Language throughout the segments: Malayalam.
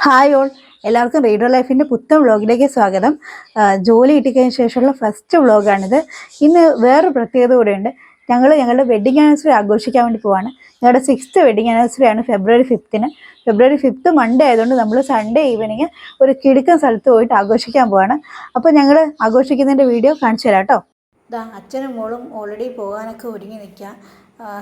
ഹായ് ഓൾ, എല്ലാവർക്കും റീഡർ ലൈഫിൻ്റെ പുത്തൻ വ്ളോഗിലേക്ക് സ്വാഗതം. ജോലി കിട്ടിക്കഴിഞ്ഞ ശേഷമുള്ള ഫസ്റ്റ് വ്ളോഗാണിത്. ഇന്ന് വേറൊരു പ്രത്യേകത കൂടെയുണ്ട്. ഞങ്ങളുടെ വെഡിങ് ആനിവേഴ്സറി ആഘോഷിക്കാൻ വേണ്ടി പോവാണ്. ഞങ്ങളുടെ 6th വെഡിങ് ആനിവേഴ്സറി ആണ് ഫെബ്രുവരി 5th. ഫെബ്രുവരി 5th മൺഡേ ആയതുകൊണ്ട് നമ്മൾ സൺഡേ ഈവനിങ് ഒരു കിടുക്കൻ സ്ഥലത്ത് പോയിട്ട് ആഘോഷിക്കാൻ പോവാണ്. അപ്പോൾ ഞങ്ങൾ ആഘോഷിക്കുന്നതിൻ്റെ വീഡിയോ കാണിച്ചു തരാം കേട്ടോ. അച്ഛനും മോളും ഓൾറെഡി പോകാനൊക്കെ ഒരുങ്ങി നിൽക്കുക.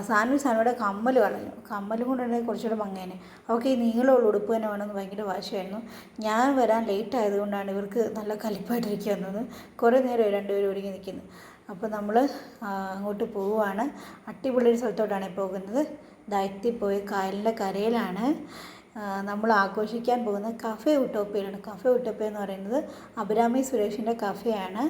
സാനുവിടെ കമ്മൽ കളഞ്ഞു. കമ്മലും കൊണ്ടുണ്ടെങ്കിൽ കുറച്ചുകൂടെ ഭംഗിയേനെ. അവൾക്ക് ഈ നീളമുള്ള ഉടുപ്പ് തന്നെ വേണമെന്ന് ഭയങ്കര വാശിയായിരുന്നു. ഞാൻ വരാൻ ലേറ്റ് ആയതുകൊണ്ടാണ് ഇവർക്ക് നല്ല കലിപ്പായിട്ടിരിക്കുക വന്നത്. കുറേ നേരം രണ്ടുപേരും ഒരുങ്ങി നിൽക്കുന്നു. അപ്പോൾ നമ്മൾ അങ്ങോട്ട് പോവുകയാണ്. അടിപൊളി ഒരു സ്ഥലത്തോട്ടാണ് പോകുന്നത്. എത്തിപ്പോയി കായലിൻ്റെ കരയിലാണ് നമ്മൾ ആഘോഷിക്കാൻ പോകുന്നത്. കഫേ ഉട്ടോപ്പിയയിലാണ്. കഫേ ഉട്ടോപ്പിയ എന്ന് പറയുന്നത് അഭിരാമി സുരേഷിൻ്റെ കഫേയാണ്.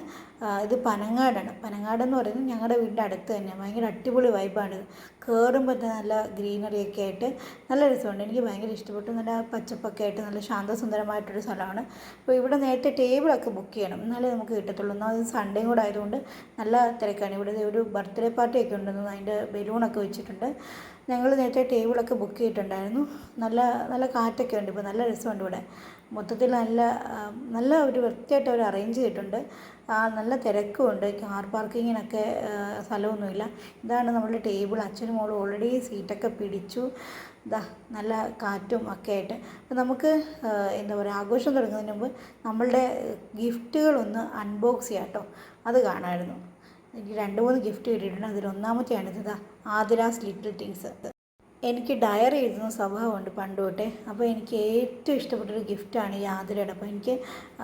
ഇത് പനങ്ങാടാണ്. പനങ്ങാടെന്ന് പറയുന്നത് ഞങ്ങളുടെ വീടിൻ്റെ അടുത്ത് തന്നെയാണ്. ഭയങ്കര അടിപൊളി വൈബാണിത്. കയറുമ്പോൾ തന്നെ നല്ല ഗ്രീനറിയൊക്കെ ആയിട്ട് നല്ല രസമുണ്ട്. എനിക്ക് ഭയങ്കര ഇഷ്ടപ്പെട്ടു. നല്ല പച്ചപ്പൊക്കെ ആയിട്ട് നല്ല ശാന്തസുന്ദരമായിട്ടൊരു സ്ഥലമാണ്. അപ്പോൾ ഇവിടെ നേരത്തെ ടേബിളൊക്കെ ബുക്ക് ചെയ്യണം, എന്നാലേ നമുക്ക് കിട്ടത്തുള്ളൂ. എന്നാൽ സൺഡേയും കൂടെ ആയതുകൊണ്ട് നല്ല തിരക്കാണ്. ഇവിടെ ഒരു ബർത്ത്ഡേ പാർട്ടിയൊക്കെ ഉണ്ടെന്ന് അതിൻ്റെ ബലൂണൊക്കെ വെച്ചിട്ടുണ്ട്. ഞങ്ങൾ നേരത്തെ ടേബിളൊക്കെ ബുക്ക് ചെയ്തിട്ടുണ്ടായിരുന്നു. നല്ല നല്ല കാറ്റൊക്കെ ഉണ്ട്. ഇപ്പോൾ നല്ല രസമുണ്ട് ഇവിടെ. മൊത്തത്തിൽ നല്ല ഒരു വൃത്തിയായിട്ട് അവർ അറേഞ്ച് ചെയ്തിട്ടുണ്ട്. നല്ല തിരക്കുമുണ്ട്. കാർ പാർക്കിങ്ങിനൊക്കെ സ്ഥലമൊന്നുമില്ല. ഇതാണ് നമ്മളുടെ ടേബിൾ. അച്ഛനും മോളും ഓൾറെഡി സീറ്റൊക്കെ പിടിച്ചു. നല്ല കാറ്റും ഒക്കെ ആയിട്ട്. അപ്പോൾ നമുക്ക് എന്താ പറയുക, ആഘോഷം തുടങ്ങുന്നതിന് മുമ്പ് നമ്മളുടെ ഗിഫ്റ്റുകളൊന്ന് അൺബോക്സ് ചെയ്യാം കേട്ടോ. അത് കാണാമായിരുന്നു. എനിക്ക് 2-3 ഗിഫ്റ്റ് കിട്ടിയിട്ടുണ്ട്. അതിലൊന്നാമത്തെയാണിത്. Athira's little things. എനിക്ക് ഡയറി എഴുതുന്ന സ്വഭാവമുണ്ട് പണ്ട് തൊട്ടേ. അപ്പോൾ എനിക്ക് ഏറ്റവും ഇഷ്ടപ്പെട്ടൊരു ഗിഫ്റ്റാണ് ഈ ആതിരയുടെ. അപ്പോൾ എൻ്റെ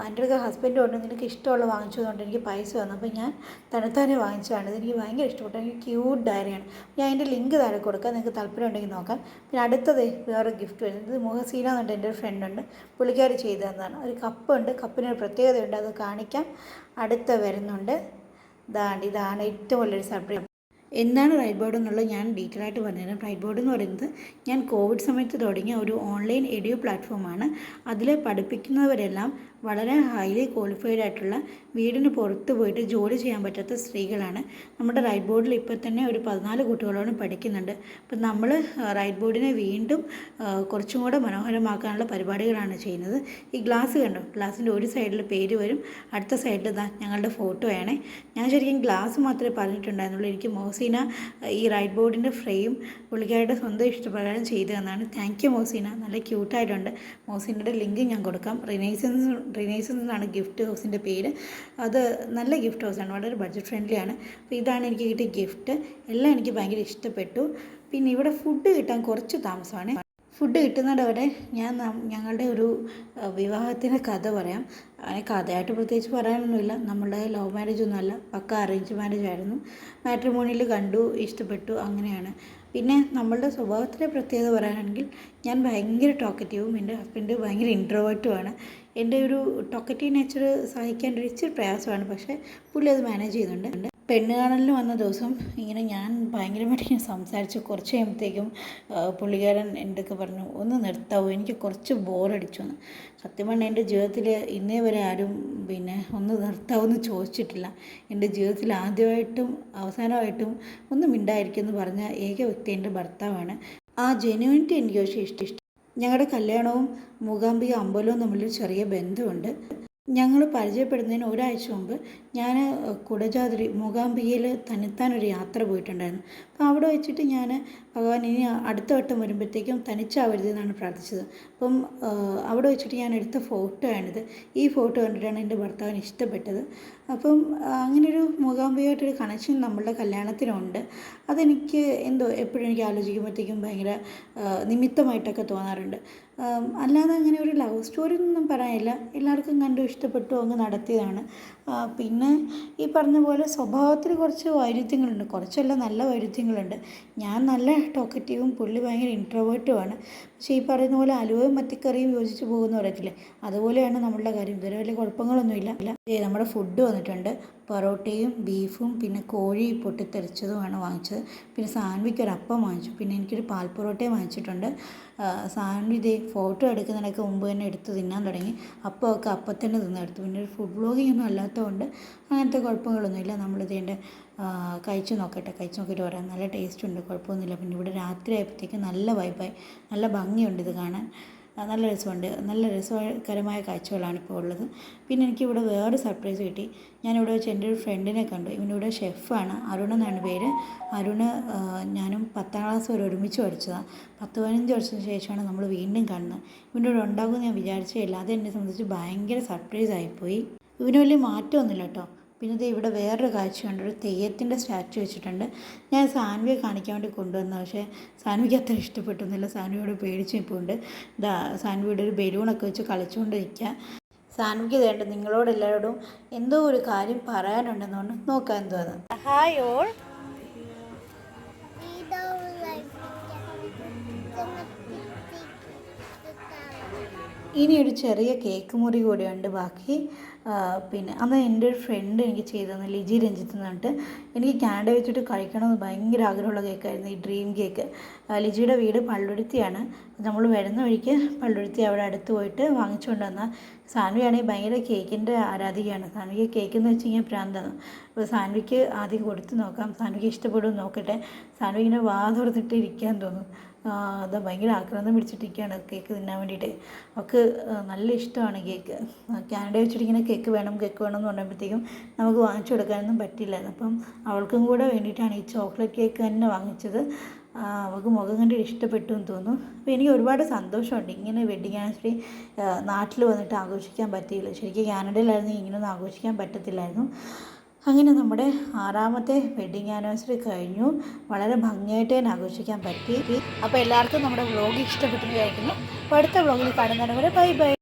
അടുത്ത് ഹസ്ബൻഡ് കൊണ്ട് നിനക്ക് ഇഷ്ടമുള്ള വാങ്ങിച്ചതുകൊണ്ട് എനിക്ക് പൈസ തന്നു. അപ്പോൾ ഞാൻ തന്നെത്താനെ വാങ്ങിച്ചതാണ്. ഇതെനിക്ക് ഭയങ്കര ഇഷ്ടപ്പെട്ടു. എനിക്ക് ക്യൂട്ട് ഡയറിയാണ്. ഞാൻ അതിൻ്റെ ലിങ്ക് താഴെ കൊടുക്കാം, നിങ്ങൾക്ക് താല്പര്യം ഉണ്ടെങ്കിൽ നോക്കാം. പിന്നെ അടുത്തത് വേറെ ഗിഫ്റ്റ് വരുന്നത്. ഇത് മുഹസീന എന്നുണ്ട്, എൻ്റെ ഒരു ഫ്രണ്ടുണ്ട്, പുള്ളിക്കാരി ചെയ്തു തന്നതാണ്. ഒരു കപ്പുണ്ട്. കപ്പിനൊരു പ്രത്യേകതയുണ്ട്, അത് കാണിക്കാം. അടുത്ത വരുന്നുണ്ട്. ഇതാണ് ഏറ്റവും വലിയൊരു സർപ്രൈസ്. എന്താണ് റൈറ്റ് ബോർഡ് എന്നുള്ളത് ഞാൻ ഡീറ്റെയിൽ ആയിട്ട് പറഞ്ഞുതരാം. റൈറ്റ് ബോർഡ് എന്ന് പറയുന്നത് ഞാൻ കോവിഡ് സമയത്ത് തുടങ്ങിയ ഒരു ഓൺലൈൻ എഡ്യൂ പ്ലാറ്റ്ഫോമാണ്. അതിൽ പഠിപ്പിക്കുന്നവരെല്ലാം വളരെ ഹൈലി ക്വാളിഫൈഡ് ആയിട്ടുള്ള, വീടിന് പുറത്ത് പോയിട്ട് ജോലി ചെയ്യാൻ പറ്റാത്ത സ്ത്രീകളാണ്. നമ്മുടെ റൈറ്റ് ബോർഡിൽ ഇപ്പോൾ തന്നെ ഒരു 14 കുട്ടികളോളം പഠിക്കുന്നുണ്ട്. അപ്പം നമ്മൾ റൈറ്റ് ബോർഡിനെ വീണ്ടും കുറച്ചും കൂടെ മനോഹരമാക്കാനുള്ള പരിപാടികളാണ് ചെയ്യുന്നത്. ഈ ഗ്ലാസ് കണ്ടോ, ഗ്ലാസിൻ്റെ ഒരു സൈഡിൽ പേര് വരും, അടുത്ത സൈഡിൽ ഞങ്ങളുടെ ഫോട്ടോയാണ്. ഞാൻ ശരിക്കും ഗ്ലാസ് മാത്രമേ പറഞ്ഞിട്ടുണ്ടായിരുന്നുള്ളൂ. എനിക്ക് മോസീന ഈ റൈറ്റ് ബോർഡിൻ്റെ ഫ്രെയിം പുള്ളിക്കാരുടെ സ്വന്തം ഇഷ്ടപ്രകാരം ചെയ്തു തന്നാണ്. Thank you Moseena. നല്ല ക്യൂട്ടായിട്ടുണ്ട്. മോസീനയുടെ ലിങ്ക് ഞാൻ കൊടുക്കാം. റിനൈസൻസ് എന്നാണ് ഗിഫ്റ്റ് ഹൗസിൻ്റെ പേര്. അത് നല്ല ഗിഫ്റ്റ് ഹൗസാണ്, വളരെ ബഡ്ജറ്റ് ഫ്രണ്ട്ലി ആണ്. അപ്പോൾ ഇതാണ് എനിക്ക് കിട്ടിയ ഗിഫ്റ്റ്. എല്ലാം എനിക്ക് ഭയങ്കര ഇഷ്ടപ്പെട്ടു. പിന്നെ ഇവിടെ ഫുഡ് കിട്ടാൻ കുറച്ച് താമസമാണ്. ഫുഡ് കിട്ടുന്നവരെ ഞങ്ങളുടെ ഒരു വിവാഹത്തിൻ്റെ കഥ പറയാം. അതിന് കഥയായിട്ട് പ്രത്യേകിച്ച് പറയാനൊന്നുമില്ല. നമ്മളുടെ ലവ് മാരേജ് ഒന്നുമല്ല, പക്ക അറേഞ്ച് മാരേജ് ആയിരുന്നു. മാട്രിമോണിയിൽ കണ്ടു, ഇഷ്ടപ്പെട്ടു, അങ്ങനെയാണ്. പിന്നെ നമ്മളുടെ സ്വഭാവത്തിൻ്റെ പ്രത്യേകത പറയാനാണെങ്കിൽ ഞാൻ ഭയങ്കര ടോക്കറ്റീവും എൻ്റെ ഹസ്ബൻഡ് ഭയങ്കര ഇൻട്രോവേർട്ടുമാണ്. എൻ്റെ ഒരു ടോക്കറ്റീവ് നേച്ചർ സഹിക്കാൻ ഇച്ചിരി പ്രയാസമാണ്, പക്ഷേ പുള്ളി അത് മാനേജ് ചെയ്യുന്നുണ്ട്. പെണ്ണ് കാണലിന് വന്ന ദിവസം ഇങ്ങനെ ഞാൻ ഭയങ്കരമായിട്ട് സംസാരിച്ച് കുറച്ച് കഴിയുമ്പോഴത്തേക്കും പുള്ളിക്കാരൻ എന്തൊക്കെ പറഞ്ഞു, ഒന്ന് നിർത്താവൂ, എനിക്ക് കുറച്ച് ബോറടിച്ചു എന്ന്. സത്യം പറഞ്ഞാൽ എൻ്റെ ജീവിതത്തിൽ ഇന്നേ വരെ ആരും ഒന്ന് നിർത്താവെന്ന് ചോദിച്ചിട്ടില്ല. എൻ്റെ ജീവിതത്തിൽ ആദ്യമായിട്ടും അവസാനമായിട്ടും ഒന്ന് മിണ്ടായിരിക്കുമെന്ന് പറഞ്ഞ ഏക വ്യക്തി എൻ്റെ ഭർത്താവാണ്. ആ ജെന്യൂനിറ്റി എനിക്ക് പക്ഷേ ഇഷ്ടം. ഞങ്ങളുടെ കല്യാണവും മൂകാംബിക അമ്പലവും തമ്മിലൊരു ചെറിയ ബന്ധമുണ്ട്. ഞങ്ങൾ പരിചയപ്പെടുന്നതിന് ഒരാഴ്ച മുമ്പ് ഞാൻ കുടജാദ്രി മൂകാംബികയിൽ തനിത്താനൊരു യാത്ര പോയിട്ടുണ്ടായിരുന്നു. അപ്പോൾ അവിടെ വെച്ചിട്ട് ഞാൻ ഭഗവാൻ ഇനി അടുത്ത വട്ടം വരുമ്പോഴത്തേക്കും തനിച്ചാവരുതെന്നാണ് പ്രാർത്ഥിച്ചത്. അപ്പം അവിടെ വെച്ചിട്ട് ഞാൻ എടുത്ത ഫോട്ടോ ആണിത്. ഈ ഫോട്ടോ കണ്ടിട്ടാണ് എൻ്റെ ഭർത്താവിന് ഇഷ്ടപ്പെട്ടത്. അപ്പം അങ്ങനൊരു മൂകാംബികയായിട്ടൊരു കണക്ഷൻ നമ്മളുടെ കല്യാണത്തിനുണ്ട്. അതെനിക്ക് എന്തോ എപ്പോഴും എനിക്ക് ആലോചിക്കുമ്പോഴത്തേക്കും ഭയങ്കര നിമിത്തമായിട്ടൊക്കെ തോന്നാറുണ്ട്. അല്ലാതെ അങ്ങനെ ഒരു ലവ് സ്റ്റോറി ഒന്നും പറയാനില്ല. എല്ലാവർക്കും കണ്ടു ഇഷ്ടപ്പെട്ടു, അങ്ങ് നടത്തിയതാണ്. പിന്നെ ഈ പറഞ്ഞ പോലെ സ്വഭാവത്തിൽ കുറച്ച് വൈരുദ്ധ്യങ്ങളുണ്ട്. കുറച്ചല്ല, നല്ല വൈരുദ്ധ്യങ്ങളുണ്ട്. ഞാൻ നല്ല ടോക്കറ്റീവും പുള്ളി ഭയങ്കര ഇൻട്രോവേർട്ടുമാണ്. പക്ഷേ ഈ പറയുന്ന പോലെ അലുവയും മത്തിക്കറിയും യോജിച്ച് പോകുന്ന പറയത്തില്ലേ, അതുപോലെയാണ് നമ്മളുടെ കാര്യം. ഇതുവരെ വലിയ കുഴപ്പങ്ങളൊന്നുമില്ല. നമ്മുടെ ഫുഡ് വന്നിട്ടുണ്ട്. പൊറോട്ടയും ബീഫും പിന്നെ കോഴി പൊട്ടിത്തെറിച്ചതുമാണ് വാങ്ങിച്ചത്. പിന്നെ സാൻവിക്ക് ഒരു അപ്പം വാങ്ങിച്ചു. പിന്നെ എനിക്കൊരു പാൽ പൊറോട്ടയും വാങ്ങിച്ചിട്ടുണ്ട്. സാൻവി ഫോട്ടോ എടുക്കുന്നതിനൊക്കെ മുമ്പ് തന്നെ എടുത്ത് തിന്നാൻ തുടങ്ങി. അപ്പമൊക്കെ അപ്പം തന്നെ തിന്നെടുത്തു. പിന്നെ ഒരു ഫുഡ് ബ്ലോഗിംഗ് ഒന്നും അല്ലാത്തതുകൊണ്ട് അങ്ങനത്തെ കുഴപ്പങ്ങളൊന്നുമില്ല. നമ്മളിതേൻ്റെ കഴിച്ച് നോക്കിയിട്ട് പറയാം. നല്ല ടേസ്റ്റ് ഉണ്ട്, കുഴപ്പമൊന്നുമില്ല. പിന്നെ ഇവിടെ രാത്രി ആയപ്പോഴത്തേക്ക് നല്ല വൈബായി, നല്ല ഭംഗിയുണ്ട് ഇത് കാണാൻ. നല്ല രസമുണ്ട്. നല്ല രസകരമായ കാഴ്ചകളാണ് ഇപ്പോൾ ഉള്ളത്. പിന്നെ എനിക്കിവിടെ വേറെ സർപ്രൈസ് കിട്ടി. ഞാനിവിടെ വെച്ച് എൻ്റെ ഒരു ഫ്രണ്ടിനെ കണ്ടു. ഇവനിവിടെ ഷെഫാണ്, അരുൺ എന്നാണ് പേര്. അരുണ് ഞാനും 10ാം ക്ലാസ് വരെ ഒരുമിച്ച് പഠിച്ചതാണ്. 10-15 വർഷത്തിന് ശേഷമാണ് നമ്മൾ വീണ്ടും കാണുന്നത്. ഇവൻ്റെ കൂടെ ഉണ്ടാകുമെന്ന് ഞാൻ വിചാരിച്ചേയില്ല. അത് എന്നെ സംബന്ധിച്ച് ഭയങ്കര സർപ്രൈസ് ആയിപ്പോയി. ഇവന് വലിയ മാറ്റമൊന്നുമില്ല കേട്ടോ. പിന്നെ ഇത് ഇവിടെ വേറൊരു കാഴ്ചയുണ്ട്. ഒരു തെയ്യത്തിൻ്റെ സ്റ്റാച്ചു വെച്ചിട്ടുണ്ട്. ഞാൻ സാൻവിയെ കാണിക്കാൻ വേണ്ടി കൊണ്ടുവന്നത്, പക്ഷേ സാൻവിക്ക് അത്ര ഇഷ്ടപ്പെട്ടൊന്നുമില്ല. സാൻവിയോട് പേടിച്ച് നിൽപ്പുണ്ട്. ഇതാ സാൻവിയുടെ ഒരു ബലൂണൊക്കെ വെച്ച് കളിച്ചുകൊണ്ടിരിക്കുക. സാൻവിക്ക് വേണ്ട നിങ്ങളോട് എല്ലാവരോടും എന്തോ ഒരു കാര്യം പറയാനുണ്ടെന്നുകൊണ്ട് നോക്കാൻ എന്തോ അത്. Hi all. ഇനി ഒരു ചെറിയ കേക്ക് മുറി കൂടെയുണ്ട് ബാക്കി. പിന്നെ അന്ന് എൻ്റെ ഒരു ഫ്രണ്ട് എനിക്ക് ചെയ്തു തന്നു, ലിജി രഞ്ജിത്ത് എന്ന് പറഞ്ഞിട്ട്. എനിക്ക് കാനഡ വെച്ചിട്ട് കഴിക്കണമെന്ന് ഭയങ്കര ആഗ്രഹമുള്ള കേക്കായിരുന്നു ഈ ഡ്രീം കേക്ക്. ലിജിയുടെ വീട് പള്ളുരുത്തിയാണ്. നമ്മൾ വരുന്ന വഴിക്ക് പള്ളുരുത്തി അവിടെ അടുത്ത് പോയിട്ട് വാങ്ങിച്ചുകൊണ്ട് വന്ന. സാൻവിയാണെങ്കിൽ ഭയങ്കര കേക്കിൻ്റെ ആരാധികയാണ്. സാൻവിക്ക് കേക്ക് എന്ന് വെച്ച് കഴിഞ്ഞാൽ പ്രാന്താണ്. അപ്പോൾ സാൻവിക്ക് ആദ്യം കൊടുത്ത് നോക്കാം, സാൻവിക്ക് ഇഷ്ടപ്പെടുമെന്ന് നോക്കട്ടെ. സാൻവി ഇങ്ങനെ വാ തുറന്നിട്ട് ഇരിക്കാൻ തോന്നും. അത് ഭയങ്കര ആക്രാന്തം പിടിച്ചിട്ടിരിക്കുകയാണ് കേക്ക് തിന്നാൻ വേണ്ടിയിട്ട്. അവൾക്ക് നല്ല ഇഷ്ടമാണ് കേക്ക്. കാനഡ വെച്ചിട്ട് ഇങ്ങനെ കേക്ക് വേണം എന്ന് പറയുമ്പോഴത്തേക്കും നമുക്ക് വാങ്ങിച്ചു കൊടുക്കാനൊന്നും പറ്റില്ലായിരുന്നു. അപ്പം അവൾക്കും കൂടെ വേണ്ടിയിട്ടാണ് ഈ ചോക്ലേറ്റ് കേക്ക് തന്നെ വാങ്ങിച്ചത്. അവൾക്ക് മുഖം കണ്ടിട്ട് ഇഷ്ടപ്പെട്ടു എന്ന് തോന്നുന്നു. അപ്പോൾ എനിക്ക് ഒരുപാട് സന്തോഷമുണ്ട് ഇങ്ങനെ വെഡ്ഡിങ് ആനിവേഴ്സറി നാട്ടിൽ വന്നിട്ട് ആഘോഷിക്കാൻ പറ്റിയില്ല. ശരിക്കും കാനഡയിലായിരുന്നു ഇങ്ങനെയൊന്നും ആഘോഷിക്കാൻ പറ്റത്തില്ലായിരുന്നു. അങ്ങനെ നമ്മുടെ 6ാമത്തെ വെഡ്ഡിങ് ആനിവേഴ്സറി കഴിഞ്ഞു. വളരെ ഭംഗിയായിട്ട് തന്നെ ആഘോഷിക്കാൻ പറ്റി. അപ്പോൾ എല്ലാവർക്കും നമ്മുടെ വ്ളോഗ് ഇഷ്ടപ്പെട്ടെന്ന് വിചാരിക്കുന്നു. അപ്പോൾ അടുത്ത വ്ളോഗിൽ കാണുന്നവരെ ബൈ ബൈ.